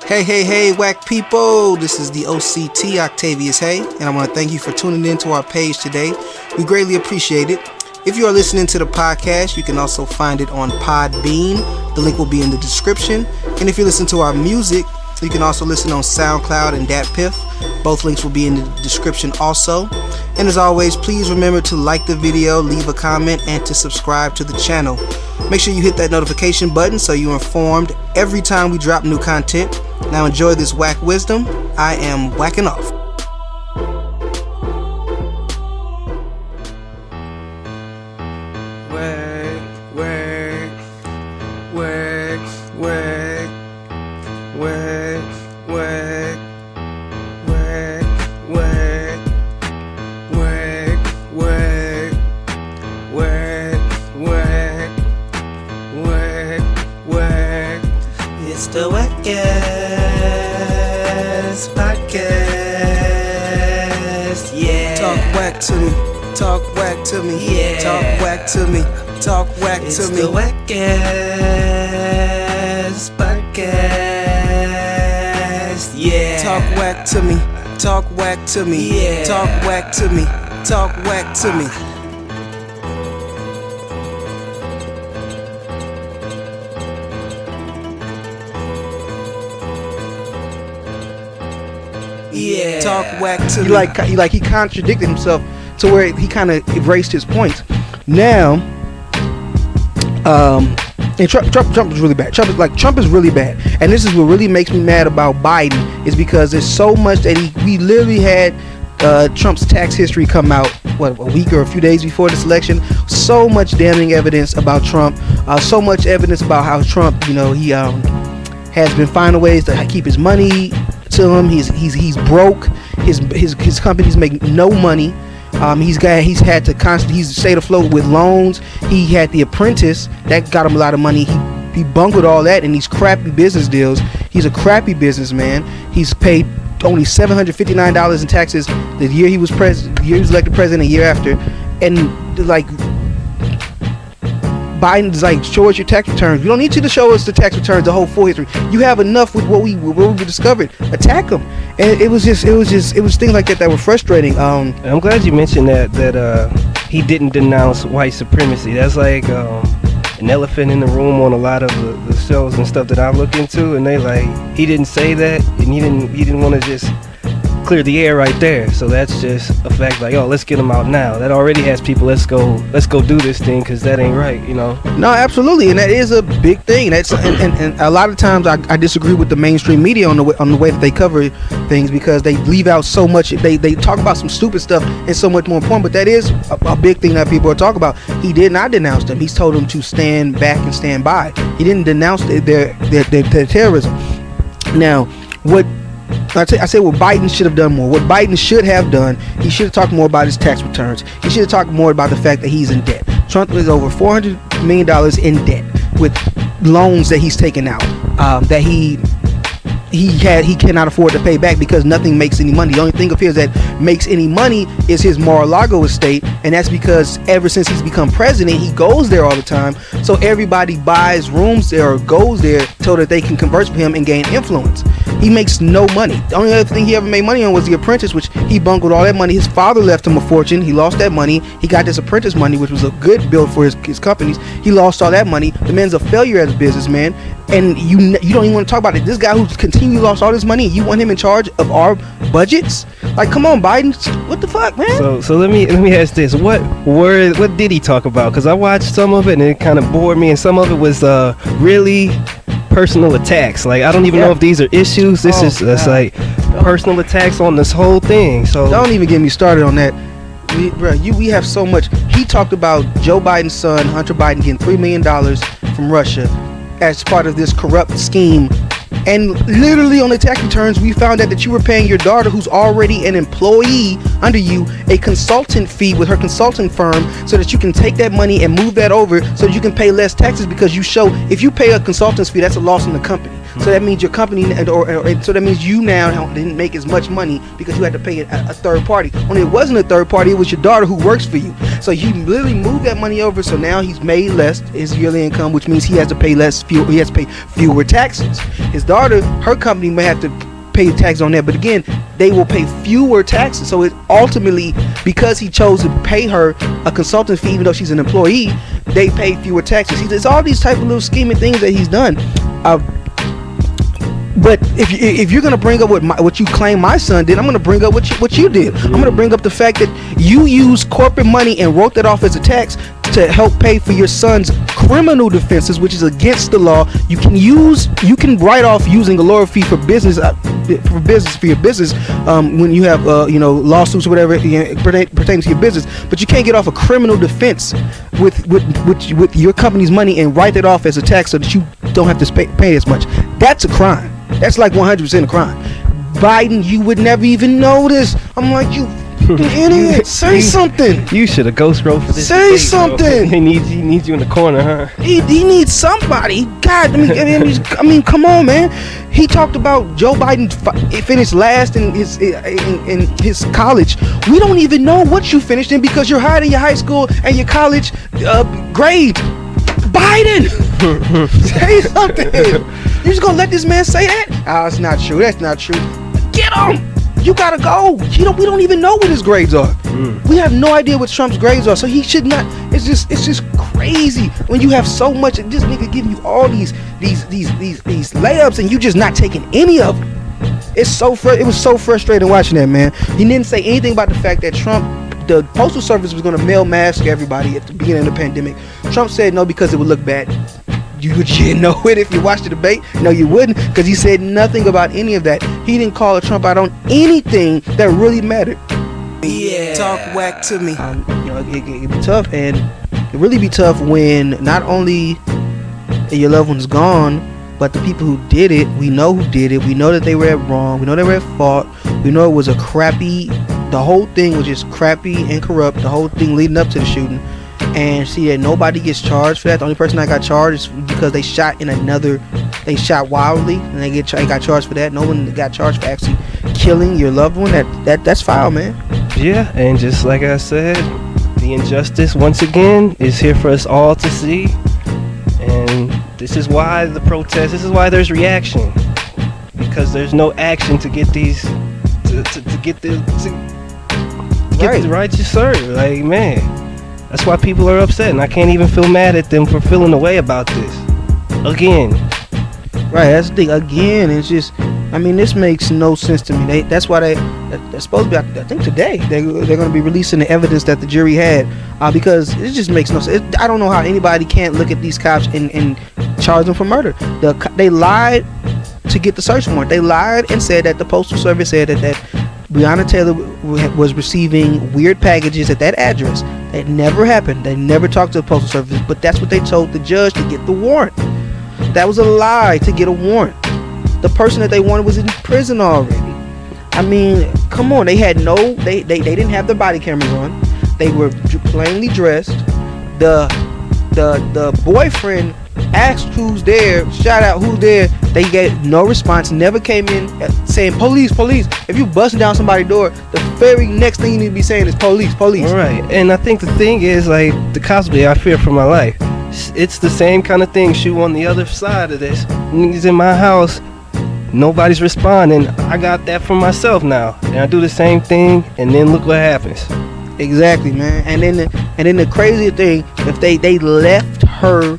Hey, WACC people. This is the OCT, Octavius Haye, and I want to thank you for tuning in to our page today. We greatly appreciate it. If you are listening to the podcast, you can also find it on Podbean. The link will be in the description. And if you listen to our music, you can also listen on SoundCloud and DatPiff. Both links will be in the description also. And as always, please remember to like the video, leave a comment, and to subscribe to the channel. Make sure you hit that notification button so you're informed every time we drop new content. Now enjoy this WACC wisdom. I am whacking off. It's the WACCast podcast, yeah. Talk WACC to me, talk WACC to me, yeah. Talk WACC to me, talk WACC to me. It's the WACCast podcast, yeah. Talk WACC to me, talk WACC to me, yeah. Talk WACC to me, talk WACC to me. Yeah. Talk WACC to me. He contradicted himself to where he kind of erased his points. Now, and Trump is really bad. Trump is really bad, and this is what really makes me mad about Biden is because there's so much that we literally had Trump's tax history come out a week or a few days before this election. So much damning evidence about Trump. So much evidence about how Trump, he has been finding ways to keep his money to him. He's broke. His companies make no money. He's had to constantly. He's stayed afloat with loans. He had The Apprentice that got him a lot of money. He bungled all that in these crappy business deals. He's a crappy businessman. He's paid only $759 in taxes the year he was president. The year he was elected president. A year after, and Biden's show us your tax returns. We don't need you to show us the tax returns, the whole full history. You have enough with what we discovered. Attack them. And it was things like that were frustrating. I'm glad you mentioned that he didn't denounce white supremacy. That's like an elephant in the room on a lot of the shows and stuff that I look into, and he didn't say that, and he didn't want to just clear the air right there. So that's just a fact. Let's get him out now. That already has people. Let's go do this thing because that ain't right. No, absolutely, and that is a big thing. That's and a lot of times I disagree with the mainstream media on the way that they cover things because they leave out so much. They talk about some stupid stuff and so much more important. But that is a big thing that people are talking about. He did not denounce them. He's told them to stand back and stand by. He didn't denounce their terrorism. Now, what I say what Biden should have done more. What Biden should have done, he should have talked more about his tax returns. He should have talked more about the fact that he's in debt. Trump is over $400 million in debt with loans that he's taken out, that he cannot afford to pay back because nothing makes any money. The only thing of his that makes any money is his Mar-a-Lago estate, and that's because ever since he's become president, he goes there all the time. So everybody buys rooms there or goes there so that they can converse with him and gain influence. He makes no money. The only other thing he ever made money on was The Apprentice, which he bungled all that money. His father left him a fortune. He lost that money. He got this Apprentice money, which was a good build for his companies. He lost all that money. The man's a failure as a businessman, and you don't even want to talk about it. This guy who continually lost all this money, you want him in charge of our budgets? Come on, Biden. What the fuck, man? So let me ask this: what did he talk about? Because I watched some of it and it kind of bored me, and some of it was really personal attacks. I don't even know if these are issues. This is personal attacks on this whole thing. So don't even get me started on that. We have so much. He talked about Joe Biden's son, Hunter Biden, getting $3 million from Russia as part of this corrupt scheme. And literally on the tax returns, we found out that you were paying your daughter, who's already an employee under you, a consultant fee with her consulting firm so that you can take that money and move that over so that you can pay less taxes because if you pay a consultant's fee, that's a loss in the company. So that means your company, so that means you now didn't make as much money because you had to pay a third party. Only it wasn't a third party; it was your daughter who works for you. So he literally moved that money over. So now he's made less his yearly income, which means he has to pay he has to pay fewer taxes. His daughter, her company may have to pay tax on that, but again, they will pay fewer taxes. So it ultimately, because he chose to pay her a consultant fee, even though she's an employee, they pay fewer taxes. It's all these type of little scheming things that he's done. But if you're gonna bring up what you claim my son did, I'm gonna bring up what you did. I'm gonna bring up the fact that you used corporate money and wrote that off as a tax to help pay for your son's criminal defenses, which is against the law. You can write off using a lawyer fee for business for your business when you have lawsuits or whatever pertaining to your business, but you can't get off a criminal defense with your company's money and write it off as a tax so that you don't have to pay as much. That's a crime. That's like 100% a crime. Biden, you would never even know this. I'm like, you idiot. Say something. You should have ghost wrote for this. Say debate, something. He needs you in the corner, huh? He needs somebody. God, I mean, come on, man. He talked about Joe Biden finished last in his college. We don't even know what you finished in because you're hiding your high school and your college grade. Biden, say something. You just gonna let this man say that? Oh, it's not true. That's not true. Get him. You gotta go. We don't even know what his grades are. We have no idea what Trump's grades are, so he should not. It's just crazy when you have so much. This nigga giving you all these layups, and you just not taking any of them. It was so frustrating watching that, man. He didn't say anything about the fact that the Postal Service was going to mail masks to everybody at the beginning of the pandemic. Trump said no because it would look bad. You would know it if you watched the debate. No, you wouldn't, because he said nothing about any of that. He didn't call Trump out on anything that really mattered. Yeah. Talk whack to me. It'd be tough, and it really be tough when not only your loved one's gone, but the people who did it, we know who did it. We know that they were at wrong. We know they were at fault. We know it was the whole thing was just crappy and corrupt. The whole thing leading up to the shooting. And see that nobody gets charged for that. The only person that got charged is because they shot wildly, and they got charged for that. No one got charged for actually killing your loved one. That's foul, man. Yeah, and just like I said, the injustice once again is here for us all to see. And this is why the protest. This is why there's reaction, because there's no action to get these to get the righteous served. Like, man. That's why people are upset, and I can't even feel mad at them for feeling the way about this. Again. Right, that's the thing. Again, it's just, I mean, this makes no sense to me. That's why they're supposed to be, I think today, they're going to be releasing the evidence that the jury had, because it just makes no sense. I don't know how anybody can't look at these cops and charge them for murder. They lied to get the search warrant. They lied and said that the Postal Service said that Breonna Taylor was receiving weird packages at that address. That never happened. They never talked to the Postal Service, but that's what they told the judge to get the warrant. That was a lie to get a warrant. The person that they wanted was in prison already. I mean, come on. They had they didn't have their body cameras on. They were plainly dressed. The boyfriend asked who's there, shout out who's there. They get no response, never came in saying police. If you busting down somebody's door, the very next thing you need to be saying is police. All right, and I think the thing is, like, the cops be, I fear for my life. It's the same kind of thing. Shoot, on the other side of this, niggas in my house, nobody's responding. I got that for myself now, and I do the same thing, and then look what happens. Exactly, man. And then the crazy thing, if they left her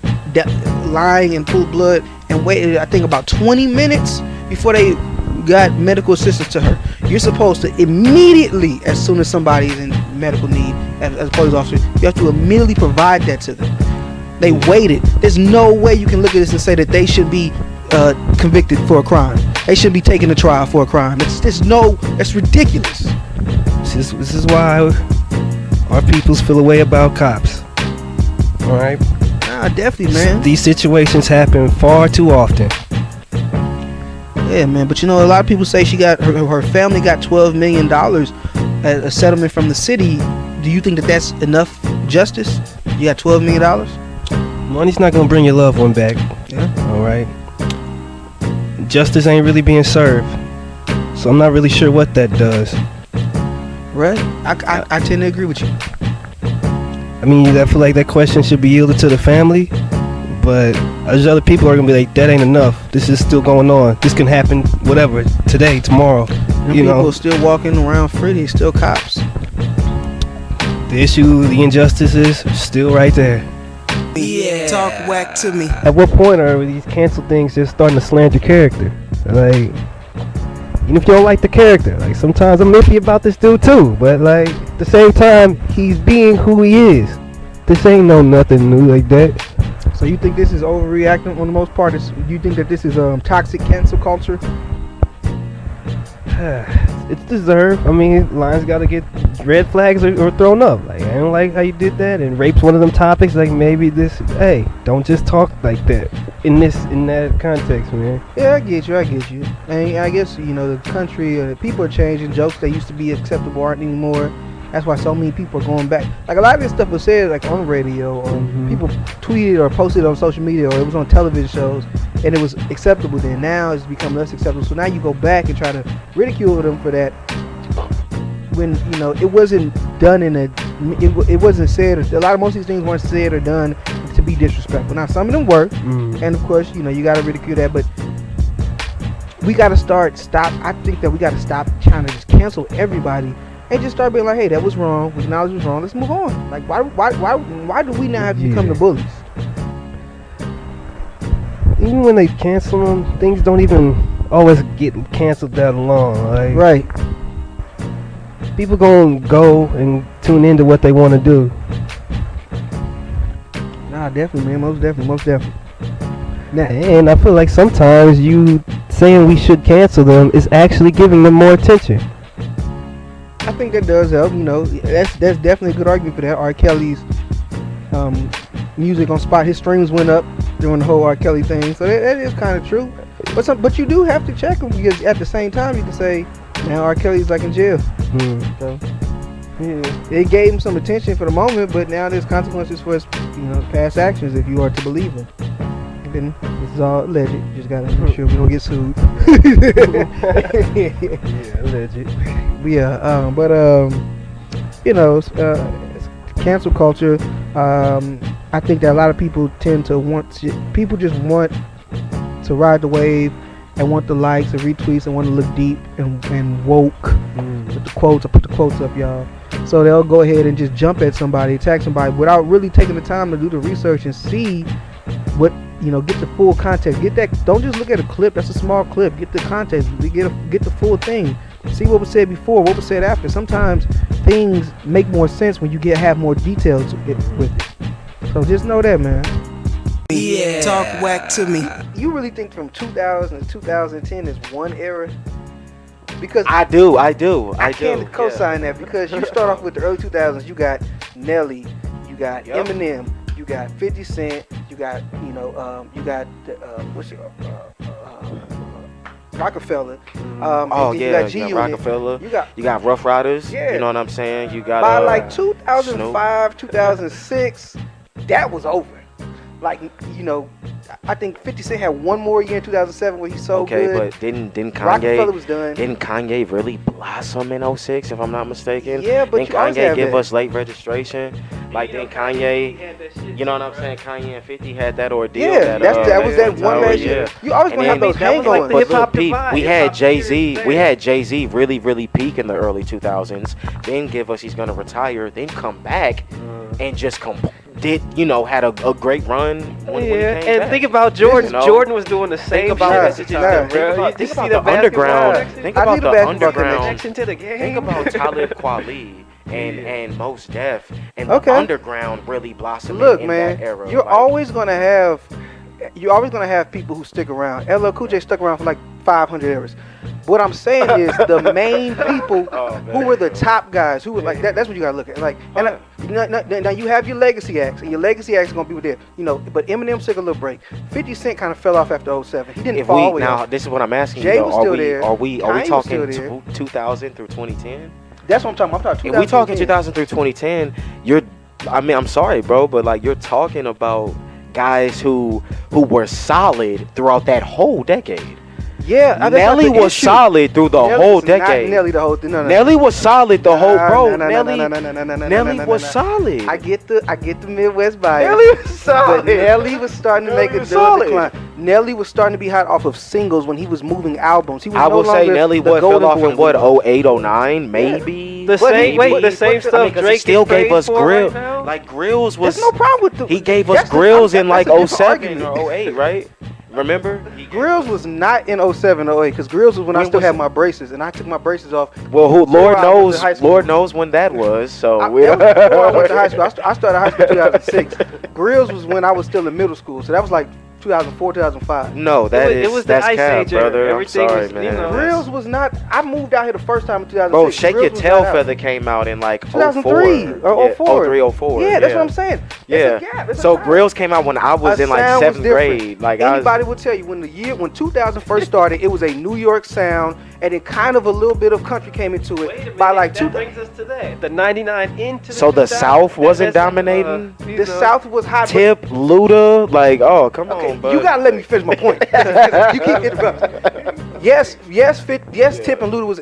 lying in full blood and waited, I think, about 20 minutes before they got medical assistance to her. You're supposed to immediately, as soon as somebody's in medical need, as a police officer, you have to immediately provide that to them. They waited. There's no way you can look at this and say that they should be convicted for a crime. They should be taken to trial for a crime. It's ridiculous. This is why our peoples feel a way about cops. All right. Nah, definitely, man. These situations happen far too often. Yeah, man. But a lot of people say she got her family got $12 million as a settlement from the city. Do you think that that's enough justice? You got $12 million? Money's not gonna bring your loved one back. Yeah. All right. justice ain't really being served. So I'm not really sure what that does. Right? I tend to agree with you. I mean, I feel like that question should be yielded to the family, but there's other people are gonna be like, that ain't enough. This is still going on. This can happen, whatever, today, tomorrow. You know, people still walking around free. They still cops. The issue, the injustices, are still right there. Yeah. Talk whack to me. At what point are these cancel things just starting to slander character? Like, even if you don't like the character, like sometimes I'm iffy about this dude too, but like at the same time, he's being who he is. This ain't no nothing new like that. So you think this is overreacting on the most part? You think that this is toxic cancel culture? It's deserved. I mean, lines gotta get red flags or thrown up. Like, I don't like how you did that, and rape's one of them topics. Like, maybe this, hey, don't just talk like that in that context, man. Yeah, I get you. And I guess, you know, the country, people are changing. Jokes that used to be acceptable aren't anymore. That's why so many people are going back. Like, a lot of this stuff was said, like, on radio, or people tweeted or posted on social media, or it was on television shows, and it was acceptable then. Now it's become less acceptable. So now you go back and try to ridicule them for that when, you know, it wasn't done it wasn't said. Most of these things weren't said or done to be disrespectful. Now, some of them were, and of course, you know, you got to ridicule that, but we got to I think that we got to stop trying to just cancel everybody and just start being like, hey, that was wrong. We acknowledge it was wrong. Let's move on. Like, why do we now have to become the bullies? Even when they cancel them, things don't even always get canceled that long. Like, right. People gonna go and tune into what they want to do. Nah, definitely, man. Most definitely. Nah, and I feel like sometimes you saying we should cancel them is actually giving them more attention. I think that does help. You know, that's definitely a good argument for that. R. Kelly's music on Spot, his streams went up during the whole R. Kelly thing, so that is kind of true. But you do have to check them, because at the same time you can say, now R. Kelly's like in jail. So yeah, it gave him some attention for the moment, but now there's consequences for his, you know, past actions if you are to believe him. And this is all alleged. You just gotta make sure we don't get sued. Yeah, alleged. You know, cancel culture. I think that a lot of people tend to people just want to ride the wave and want the likes and retweets and want to look deep and woke with the quotes. I put the quotes up, y'all. So they'll go ahead and just jump at somebody, attack somebody without really taking the time to do the research and see what, you know, get the full context. Get that. Don't just look at a clip. That's a small clip. Get the context. Get the full thing. See what was said before, what was said after. Sometimes things make more sense when you have more details with it. So just know that, man. Yeah. Talk whack to me. You really think from 2000 to 2010 is one era? Because I do. I can't co-sign that, because you start off with the early 2000s. You got Nelly, you got Eminem, you got 50 Cent, you got Rockefeller. You got Rockefeller. You got Rough Riders. Yeah. You know what I'm saying? You got by like 2005, 2006, that was over. Like, you know, I think 50 Cent had one more year in 2007 where he sold good. Okay, but didn't Kanye? Rockefeller was done. Didn't Kanye really blossom in 06, if I'm not mistaken? Yeah, but didn't you always Kanye have give that. us late registration? Like, then Kanye, you know what I'm saying? Kanye and 50 had that ordeal. Yeah, that was that one last year. You always gonna have those hang like on. the hip-hop But divide. we had Jay-Z. We had Jay-Z really peak in the early 2000s. Then give us he's gonna retire. Then come back and just had a great run when he came back. Think about Jordan. You know? Jordan was doing the same about shit. that. Think about the underground. Think about the underground. Connection to the game. Think about Talib Kweli and Mos Def and the underground really blossoming in that era. You're always gonna have people who stick around. LL Cool J stuck around for like 500 eras. What I'm saying is the main people who were the top guys, who were like that. That's what you gotta look at. Like, now you have your legacy acts, and your legacy acts are gonna be there. You know, but Eminem took a little break. 50 Cent kind of fell off after 07. He didn't fall all the way now, off. this is what I'm asking Jay you. was still there. Are we Kanye was still talking there. 2000 through 2010? That's what I'm talking about. I'm talking If we talking 2000 through 2010, I'm sorry, bro, but like you're talking about guys who were solid throughout that whole decade. Yeah, that's not Nelly the was issue. solid through the Nelly whole was not decade. Nelly the whole thing. No. Nelly was solid the whole bro. Nelly Nelly was solid. I get the Midwest bias. Nelly was solid. But Nelly was starting to make a decline. Nelly was starting to be hot off of singles when he was moving albums. He was I no would say longer Nelly the fell golden off boy in what, anymore. 08, 09, maybe. The same stuff Drake still gave us Grill. Grill. Like Grills was. There's no problem with the. He gave us that's Grills a- in like that's a different 07 argument. or 08, right? Remember? Grills was not in 07 or 08 because Grills was when I When still was had it? my braces and I took my braces off. Well, Before Lord I went knows, to high school. Lord knows when that was. So That was before I went to high school. I started high school in 2006. Grills was when I was still in middle school, so that was like 2004, 2005. No, It was the that's Ice cap, Age era. brother. Everything I'm sorry, was, you man. know, Grills was not. I moved out here the first time in 2006. Bro, Shake Grills Your was Tail not out. Feather came out in like 2003 04. or 04. 03, 04. Yeah, that's what I'm saying. Yeah. It's a gap. It's a So time. Grills came out when I was A in like sound was 7th different. grade. Like Anybody would tell you when 2000 first started, it was a New York sound, and then kind of a little bit of country came into Wait a it minute, by like that 2000. brings us to that. The 99 into the So the 2000. South wasn't That's, dominating? The South was hot. Tip, Luda, like, oh, come Okay, on, bud. you gotta let me finish my point. You keep interrupting. Yes, Tip and Luda was,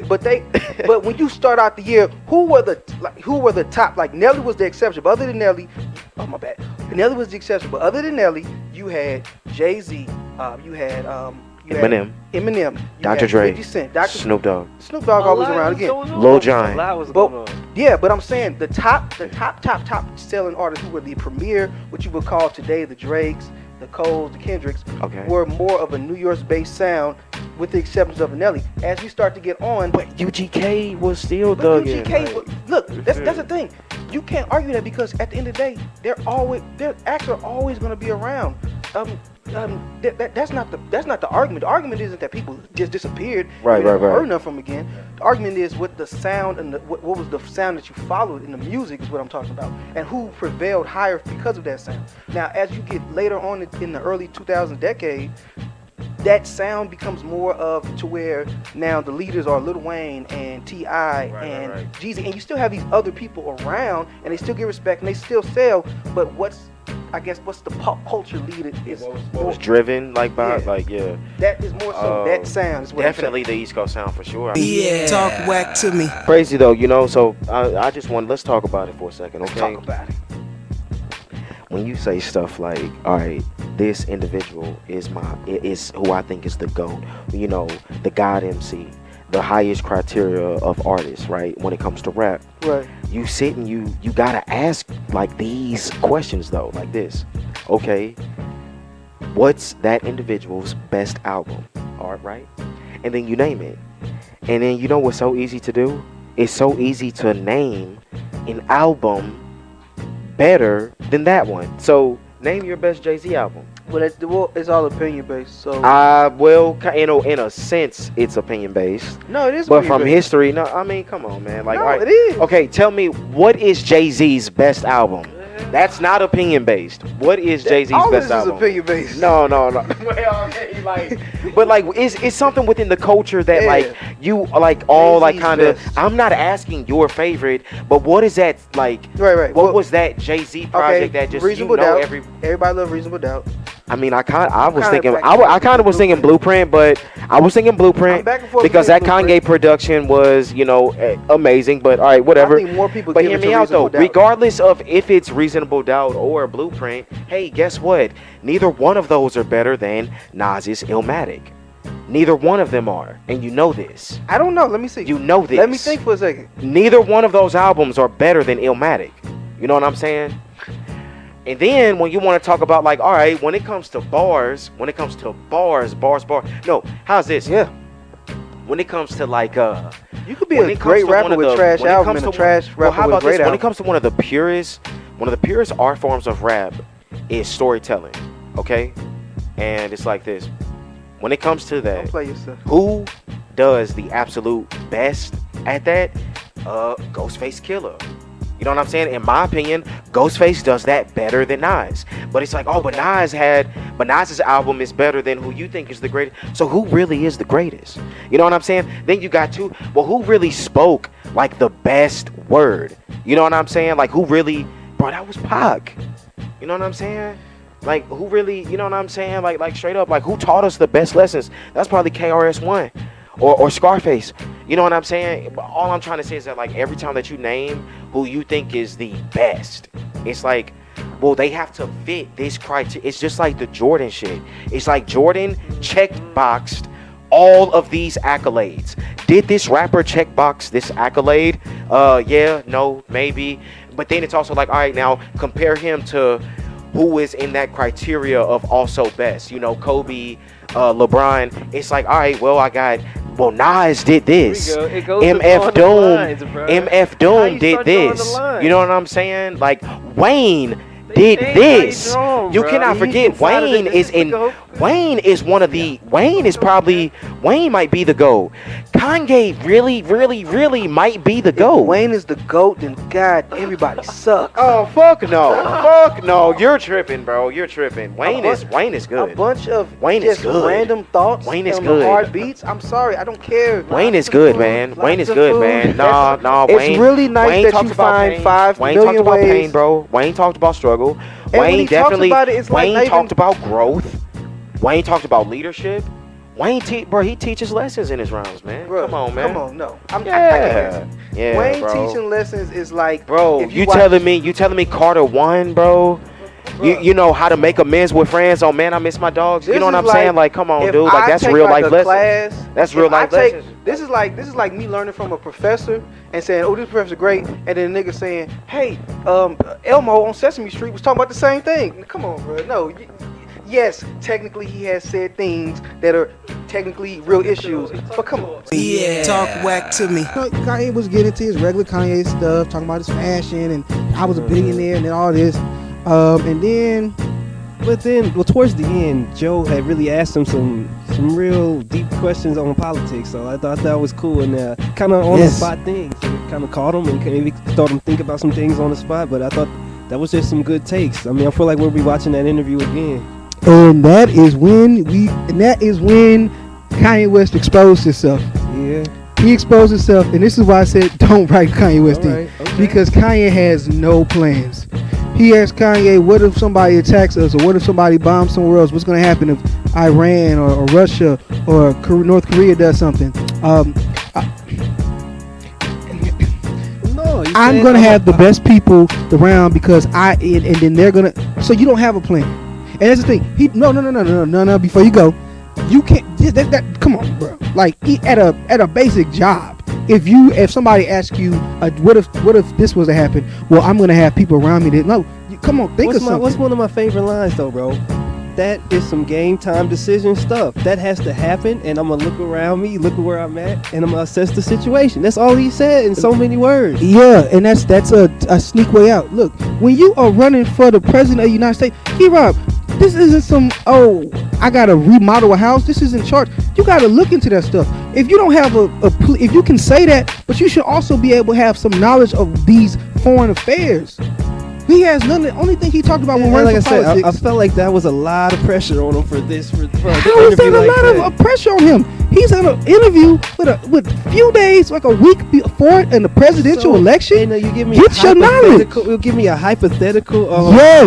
but when you start out the year, who were the top? Like Nelly was the exception, but other than Nelly, oh my bad, Nelly was the exception, but other than Nelly, you had Jay-Z, you had Eminem, you Dr. had Dre, 50 Cent, Snoop Dogg. Snoop Dogg always around again. Lil Jon. A lot was But going on. yeah, but I'm saying the top selling artists who were the premier, what you would call today the Drakes, the Coles, the Kendricks, Okay. were more of a New York-based sound, with the exceptions of Nelly. As we start to get on, But UGK was still but thugging. UGK, like, look, that's the thing. You can't argue that because at the end of the day, their acts are always going to be around. That's not the argument. The argument isn't that people just disappeared. Right, and we never right. heard nothing from them again. The argument is what the sound and what was the sound that you followed in the music is what I'm talking about, and who prevailed higher because of that sound. Now, as you get later on in the early 2000 decade, that sound becomes more of to where now the leaders are Lil Wayne and T.I. and right. Jeezy, and you still have these other people around, and they still get respect and they still sell. But what's the pop culture leader is what was driven like by Yeah. like yeah. that is more so that sound is what Definitely the East Coast sound for sure. I mean, Yeah. Talk whack to me. crazy though, you know. So I just want let's talk about it for a second, okay? Let's talk about it. When you say stuff like, all right, this individual is who I think is the GOAT, you know, the God MC, the highest criteria of artists, right? When it comes to rap, Right. you sit and you gotta ask like these questions though, like this. Okay, what's that individual's best album? All right, and then you name it, and then you know what's so easy to do? It's so easy to name an album better than that one. So name your best Jay-Z album. Well, it's all opinion based. So Well, in a sense, it's opinion based. no, it is. But from opinion-based. history, no, I mean, come on, man. Like, No, all right, it is. Okay, tell me, what is Jay-Z's best album? That's not opinion based. What is Jay-Z's all best this album? is opinion based. No. Well, okay, like, but like, it's something within the culture that Yeah. like you like all like Jay-Z's kind of. best. I'm not asking your favorite, but what is that like? Right. What Well, was that Jay-Z project that just Reasonable you know Doubt. every? Everybody love Reasonable Doubt. I mean, I was kinda thinking, back I and kind of was thinking Blueprint, but I was thinking I'm Blueprint back and forth because that between Kanye Blueprint. production was, you know, amazing. But all right, whatever. I think more people But give hear it to me out though. Reasonable Doubt. Regardless of if it's Reasonable Doubt or Blueprint, hey, guess what? Neither one of those are better than Nas's Illmatic. Neither one of them are, and you know this. I don't know. Let me see. You know this. Let me think for a second. Neither one of those albums are better than Illmatic. You know what I'm saying? And then when you want to talk about like, all right, when it comes to bars, no, how's this? Yeah. When it comes to like You could be when a it comes great to rapper one of with the- trash when it album comes and a to trash well, rapper how with about great this? When album. it comes to one of the purest art forms of rap is storytelling, okay? And it's like this. When it comes to that, Don't play yourself. who does the absolute best at that? Ghostface Killer. You know what I'm saying? In my opinion, Ghostface does that better than Nas. But it's like, oh, but Nas's album is better than who you think is the greatest. So who really is the greatest? You know what I'm saying? Then you got who really spoke like the best word? You know what I'm saying? Like who really, bro, that was Pac. You know what I'm saying? Like, who really, you know what I'm saying? Like straight up, like, who taught us the best lessons? That's probably KRS-One or Scarface. You know what I'm saying? But all I'm trying to say is that, like, every time that you name who you think is the best, it's like, well, they have to fit this criteria. It's just like the Jordan shit. It's like Jordan checkboxed all of these accolades. Did this rapper checkbox this accolade? Yeah, no, maybe. But then it's also like, all right, now compare him to who is in that criteria of also best. You know, Kobe, LeBron. It's like, all right, well, Nas did this. MF Doom did this. You know what I'm saying? Like, Wayne did this. You cannot forget Wayne is Wayne might be the GOAT. Kanye really might be the GOAT. Wayne is the GOAT, then God, everybody sucks. Oh, fuck no. You're tripping, bro. You're tripping. Wayne is good. A bunch of Wayne is good. Random thoughts. Wayne is good. Heartbeats. I'm sorry, I don't care. Wayne is good, man. Wayne is good, man. Nah. It's Wayne, really nice Wayne that you find 5 Wayne million talked about ways. pain, bro. Wayne talked about struggle. And when he Wayne talks definitely. about it, it's like Wayne talked about growth. Wayne talked about leadership. Wayne, he teaches lessons in his rhymes, man. Bro, come on, man. Come on, no. Yeah, Wayne bro. teaching lessons is like, bro. You telling me Carter won, bro? You know how to make amends with friends. Oh man, I miss my dogs. You know what I'm saying? Like, come on, dude. Like, that's real life lessons. That's real life lessons. This is like me learning from a professor and saying, "Oh, this professor's great," and then a nigga saying, "Hey, Elmo on Sesame Street was talking about the same thing." Come on, bro. No. Yes, technically he has said things that are technically real issues, but come on. Yeah. Talk whack to me. Kanye was getting into his regular Kanye stuff, talking about his fashion, and I was a billionaire, and then all this. But then, towards the end, Joe had really asked him some real deep questions on politics, so I thought that was cool, and kind of on the spot things. It kind of caught him and maybe thought him think about some things on the spot, but I thought that was just some good takes. I mean, I feel like we'll be watching that interview again. And that is when Kanye West exposed himself. Yeah. He exposed himself, and this is why I said don't write Kanye West in. Okay. Because Kanye has no plans. He asked Kanye, what if somebody attacks us, or what if somebody bombs somewhere else? What's going to happen if Iran or Russia or North Korea does something? I'm going to have the best people around because and then they're going to, so you don't have a plan. And that's the thing. No. Before you go, you can't. Come on, bro. Like, at a basic job, if somebody asks you, what if this was to happen? Well, I'm gonna have people around me that no. Come on, think of something. What's one of my favorite lines though, bro? That is some game time decision stuff. That has to happen, and I'm gonna look around me, look at where I'm at, and I'm gonna assess the situation. That's all he said in so many words. Yeah, and that's a sneak way out. Look, when you are running for the president of the United States, Rob, this isn't some, I gotta remodel a house. This isn't charge. You gotta look into that stuff. If you don't have if you can say that, but you should also be able to have some knowledge of these foreign affairs. He has none. The only thing he talked about when running for politics. I felt like that was a lot of pressure on him for this. How is that a lot of pressure on him? He's on an interview with a few days, like a week before in the presidential election. You give me get your knowledge. You'll give me a hypothetical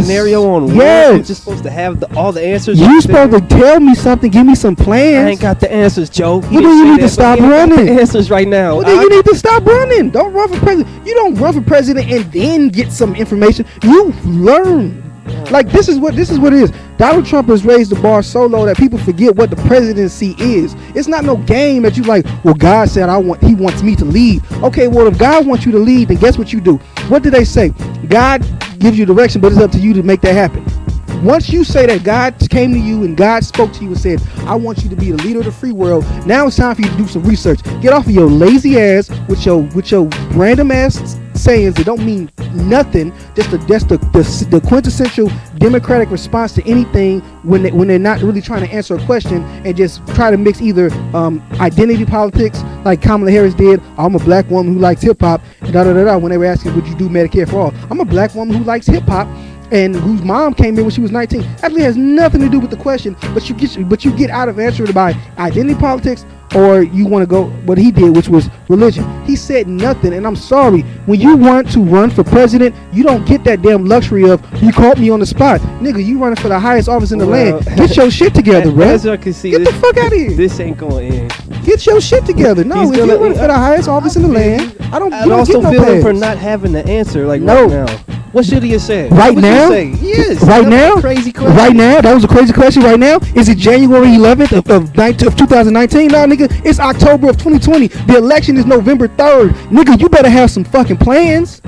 scenario on where you're just supposed to have all the answers. You're supposed to tell me something, give me some plans. I ain't got the answers, Joe. Well, then you need to stop running. The answers right now. Well, then you need to stop running. Don't run for president. You don't run for president and then get some information. You learn. Like, this is what it is. Donald Trump has raised the bar so low that people forget what the presidency is. It's not no game that you like, well, God said he wants me to lead. Okay, well, if God wants you to lead, then guess what you do? What did they say? God gives you direction, but it's up to you to make that happen. Once you say that God came to you and God spoke to you and said, I want you to be the leader of the free world, now it's time for you to do some research. Get off of your lazy ass with your random ass sayings that don't mean nothing. That's the quintessential Democratic response to anything when they're not really trying to answer a question and just try to mix either identity politics like Kamala Harris did. I'm a black woman who likes hip hop. When they were asking, would you do Medicare for all? I'm a black woman who likes hip hop. and whose mom came in when she was 19. Actually has nothing to do with the question, but you get out of answering it by identity politics, or you want to go what he did, which was religion. He said nothing, and I'm sorry. When you want to run for president, you don't get that damn luxury of you caught me on the spot, nigga. You running for the highest office in the land. Get your shit together, bro. As I can see, get the fuck out of here. This ain't going in. Get your shit together. No, if you're running for the highest office in the land, I don't. I also feel him for not having the answer. Like right now. What should he have said? Right now? Yes. Right now? Crazy question. Right now? That was a crazy question. Right now? Is it January 11th of 2019? No, nigga. It's October of 2020. The election is November 3rd. Nigga, you better have some fucking plans.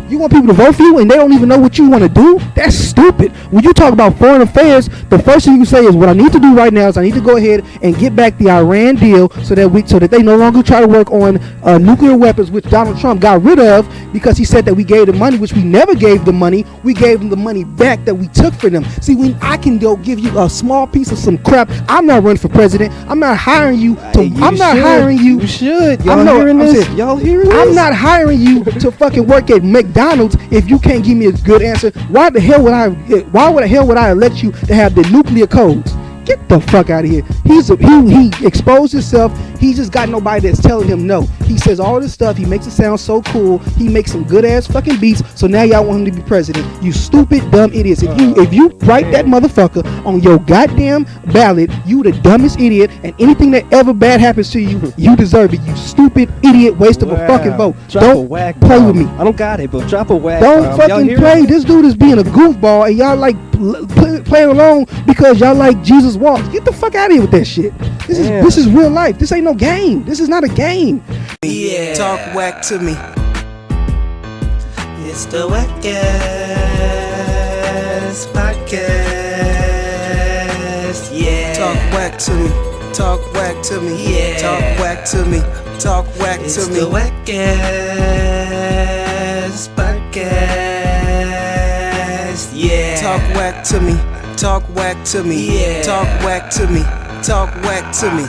You want people to vote for you and they don't even know what you want to do? That's stupid. When you talk about foreign affairs, the first thing you say is what I need to do right now is I need to go ahead and get back the Iran deal so that they no longer try to work on nuclear weapons, which Donald Trump got rid of because he said that we gave the money, which we never gave the money. We gave them the money back that we took from them. See, when I can go give you a small piece of some crap, I'm not running for president. I'm not hiring you to. Hiring you. You should. Y'all hearing this? Y'all hearing this? I'm not hiring you to fucking work at McDonald's if you can't give me a good answer. Why the hell would I elect you to have the nuclear codes? Get the fuck out of here. He exposed himself. He just got nobody that's telling him no. He says all this stuff. He makes it sound so cool. He makes some good ass fucking beats. So now y'all want him to be president. You stupid dumb idiots. If you write that motherfucker on your goddamn ballot, you the dumbest idiot. And anything that ever bad happens to you, you deserve it. You stupid idiot. Waste of a fucking vote. Don't play with me. I don't got it, but drop a whack. Don't fucking play. This dude is being a goofball, and y'all like playing along because y'all like Jesus walks. Get the fuck out of here with that shit. This is real life. This ain't no game. This is not a game. Yeah. Talk whack to me. It's the WACCast podcast. Yeah. Talk whack to me. Talk whack to me. Yeah. Talk whack to me. Talk whack to me. It's the WACCast podcast. Yeah. Talk whack to me. Talk whack to me. Yeah. Talk whack to me. Talk whack to me.